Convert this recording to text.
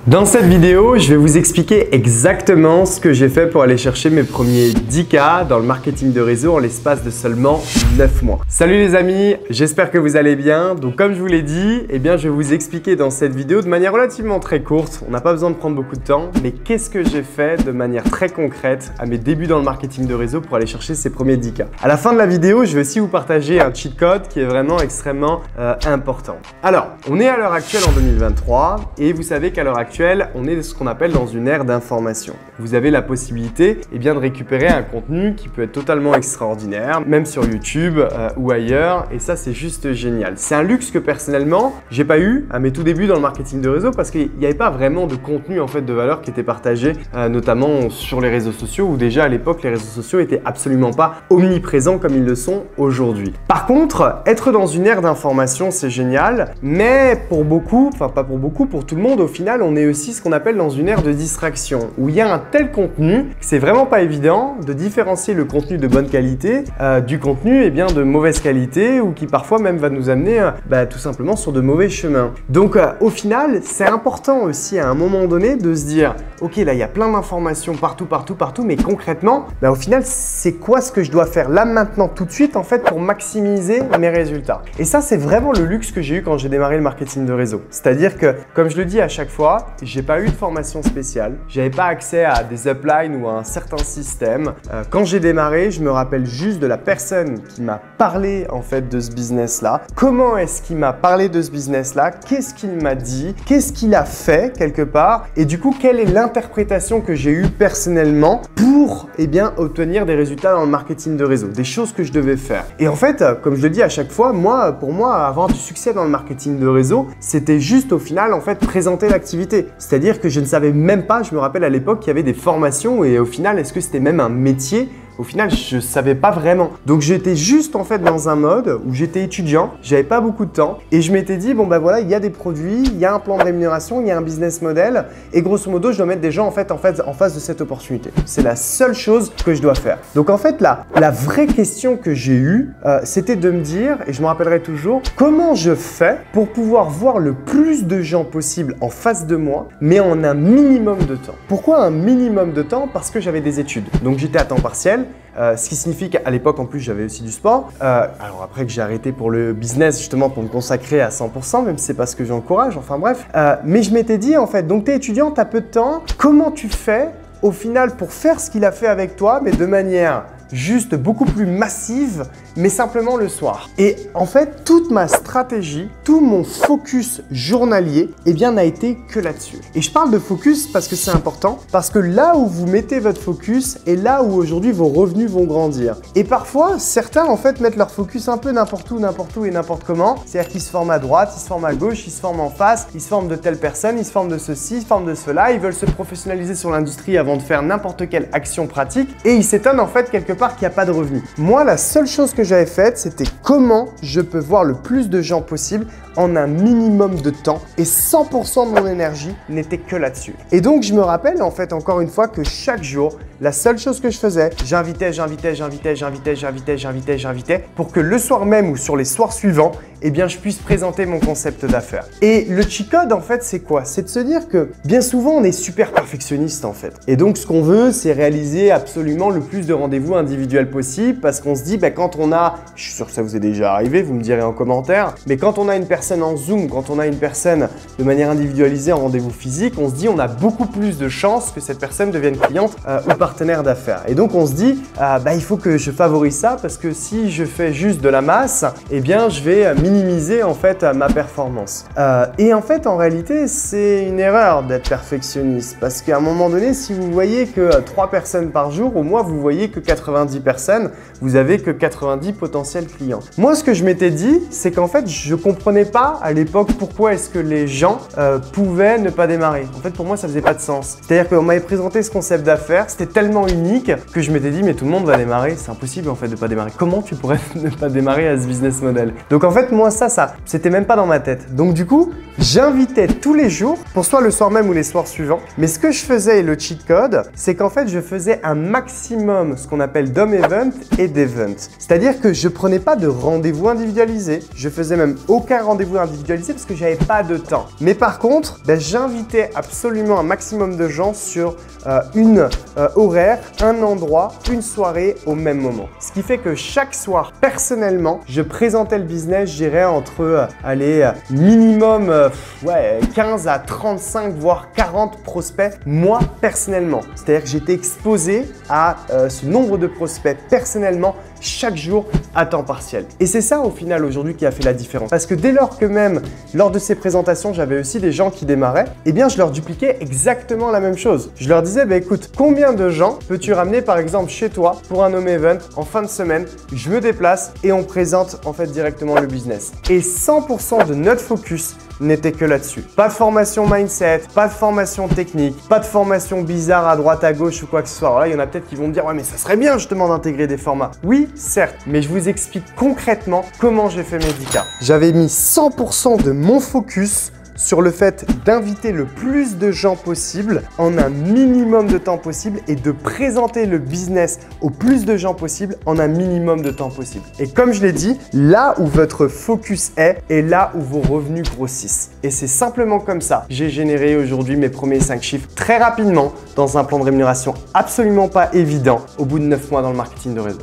Dans cette vidéo, je vais vous expliquer exactement ce que j'ai fait pour aller chercher mes premiers 10K dans le marketing de réseau en l'espace de seulement 9 mois. Salut les amis, j'espère que vous allez bien. Donc comme je vous l'ai dit, je vais vous expliquer dans cette vidéo de manière relativement très courte, on n'a pas besoin de prendre beaucoup de temps, mais qu'est-ce que j'ai fait de manière très concrète à mes débuts dans le marketing de réseau pour aller chercher ces premiers 10K. À la fin de la vidéo, je vais aussi vous partager un cheat code qui est vraiment extrêmement important. Alors, on est à l'heure actuelle en 2023 et vous savez qu'à l'heure actuelle, on est ce qu'on appelle dans une ère d'information. Vous avez la possibilité de récupérer un contenu qui peut être totalement extraordinaire, même sur YouTube ou ailleurs, et ça c'est juste génial. C'est un luxe que personnellement, j'ai pas eu à mes tout débuts dans le marketing de réseau parce qu'il n'y avait pas vraiment de contenu de valeur qui était partagé, notamment sur les réseaux sociaux où déjà à l'époque les réseaux sociaux étaient absolument pas omniprésents comme ils le sont aujourd'hui. Par contre, être dans une ère d'information c'est génial, mais pour beaucoup, enfin pas pour beaucoup, pour tout le monde au final, on est aussi ce qu'on appelle dans une ère de distraction où il y a un tel contenu que c'est vraiment pas évident de différencier le contenu de bonne qualité du contenu de mauvaise qualité ou qui parfois même va nous amener tout simplement sur de mauvais chemins. Donc au final, c'est important aussi à un moment donné de se dire ok, là il y a plein d'informations partout, mais concrètement, au final, c'est quoi ce que je dois faire là maintenant tout de suite pour maximiser mes résultats. Et ça, c'est vraiment le luxe que j'ai eu quand j'ai démarré le marketing de réseau. C'est-à-dire que, comme je le dis à chaque fois, j'ai pas eu de formation spéciale, j'avais pas accès à des uplines ou à un certain système. Quand j'ai démarré, je me rappelle juste de la personne qui m'a parlé de ce business-là. Comment est-ce qu'il m'a parlé de ce business-là? Qu'est-ce qu'il m'a dit? Qu'est-ce qu'il a fait quelque part? Et du coup, quelle est l'interprétation que j'ai eue personnellement pour obtenir des résultats dans le marketing de réseau, des choses que je devais faire. Et en fait, comme je le dis à chaque fois, pour moi, avoir du succès dans le marketing de réseau, c'était juste au final présenter l'activité. C'est-à-dire que je ne savais même pas, je me rappelle à l'époque qu'il y avait des formations et au final, est-ce que c'était même un métier? Au final, je savais pas vraiment. Donc j'étais juste dans un mode où j'étais étudiant, j'avais pas beaucoup de temps et je m'étais dit voilà, il y a des produits, il y a un plan de rémunération, il y a un business model et grosso modo, je dois mettre des gens en face de cette opportunité. C'est la seule chose que je dois faire. Donc la vraie question que j'ai eue, c'était de me dire, et je me rappellerai toujours, comment je fais pour pouvoir voir le plus de gens possible en face de moi, mais en un minimum de temps. Pourquoi un minimum de temps? Parce que j'avais des études. Donc j'étais à temps partiel. Ce qui signifie qu'à l'époque, en plus, j'avais aussi du sport. Alors après que j'ai arrêté pour le business, justement, pour me consacrer à 100%, même si c'est pas ce que j'encourage, enfin bref. Mais je m'étais dit, donc tu es étudiant, tu as peu de temps. Comment tu fais, au final, pour faire ce qu'il a fait avec toi, mais de manière juste beaucoup plus massive, mais simplement le soir. Et en fait, toute ma stratégie, tout mon focus journalier, n'a été que là-dessus. Et je parle de focus parce que c'est important, parce que là où vous mettez votre focus est là où aujourd'hui vos revenus vont grandir. Et parfois, certains mettent leur focus un peu n'importe où et n'importe comment. C'est-à-dire qu'ils se forment à droite, ils se forment à gauche, ils se forment en face, ils se forment de telle personne, ils se forment de ceci, ils se forment de cela, ils veulent se professionnaliser sur l'industrie avant de faire n'importe quelle action pratique et ils s'étonnent quelque part qu'il n'y a pas de revenus. Moi, la seule chose que j'avais faite, c'était comment je peux voir le plus de gens possible en un minimum de temps et 100% de mon énergie n'était que là-dessus. Et donc, je me rappelle encore une fois que chaque jour, la seule chose que je faisais, j'invitais pour que le soir même ou sur les soirs suivants, je puisse présenter mon concept d'affaires. Et le cheat code, c'est quoi? C'est de se dire que bien souvent, on est super perfectionniste Et donc, ce qu'on veut, c'est réaliser absolument le plus de rendez-vous individuels possible parce qu'on se dit, quand on a, je suis sûr que ça vous est déjà arrivé, vous me direz en commentaire, mais quand on a une personne en Zoom, quand on a une personne de manière individualisée en rendez-vous physique, on se dit, on a beaucoup plus de chances que cette personne devienne cliente ou partenaire d'affaires. Et donc, on se dit, il faut que je favorise ça parce que si je fais juste de la masse, je vais minimiser ma performance. Et en réalité, c'est une erreur d'être perfectionniste parce qu'à un moment donné, si vous voyez que 3 personnes par jour, au mois, vous voyez que 90 personnes, vous avez que 90 potentiels clients. Moi, ce que je m'étais dit, c'est je comprenais pas à l'époque pourquoi est-ce que les gens pouvaient ne pas démarrer. Pour moi, ça faisait pas de sens. C'est-à-dire qu'on m'avait présenté ce concept d'affaires, c'était tellement unique que je m'étais dit, mais tout le monde va démarrer, c'est impossible de pas démarrer. Comment tu pourrais ne pas démarrer à ce business model? Donc moi, c'était même pas dans ma tête. Donc du coup, j'invitais tous les jours, pour soit le soir même ou les soirs suivants. Mais ce que je faisais, et le cheat code, c'est qu'en fait, je faisais un maximum ce qu'on appelle d'home event et d'event. C'est-à-dire que je prenais pas de rendez-vous individualisé. Je faisais même aucun rendez-vous individualisé parce que j'avais pas de temps. Mais par contre, j'invitais absolument un maximum de gens sur une horaire, un endroit, une soirée au même moment. Ce qui fait que chaque soir, personnellement, je présentais le business, je dirais entre minimum 15 à 35 voire 40 prospects, moi personnellement. C'est-à-dire que j'étais exposé à ce nombre de prospects personnellement chaque jour à temps partiel. Et c'est ça au final aujourd'hui qui a fait la différence. Parce que dès lors que même lors de ces présentations, j'avais aussi des gens qui démarraient, eh bien je leur dupliquais exactement la même chose. Je leur disais, écoute, combien de gens peux-tu ramener par exemple chez toi pour un home event en fin de semaine? Je me déplace et on présente en fait directement le business. Et 100% de notre focus n'était que là-dessus. Pas de formation mindset, pas de formation technique, pas de formation bizarre à droite à gauche ou quoi que ce soit. Alors là, il y en a peut-être qui vont me dire « Ouais, mais ça serait bien justement d'intégrer des formats. » Oui, certes, mais je vous explique concrètement comment j'ai fait mes 10K. J'avais mis 100% de mon focus sur le fait d'inviter le plus de gens possible en un minimum de temps possible et de présenter le business au plus de gens possible en un minimum de temps possible. Et comme je l'ai dit, là où votre focus est là où vos revenus grossissent. Et c'est simplement comme ça. J'ai généré aujourd'hui mes premiers 5 chiffres très rapidement dans un plan de rémunération absolument pas évident au bout de 9 mois dans le marketing de réseau.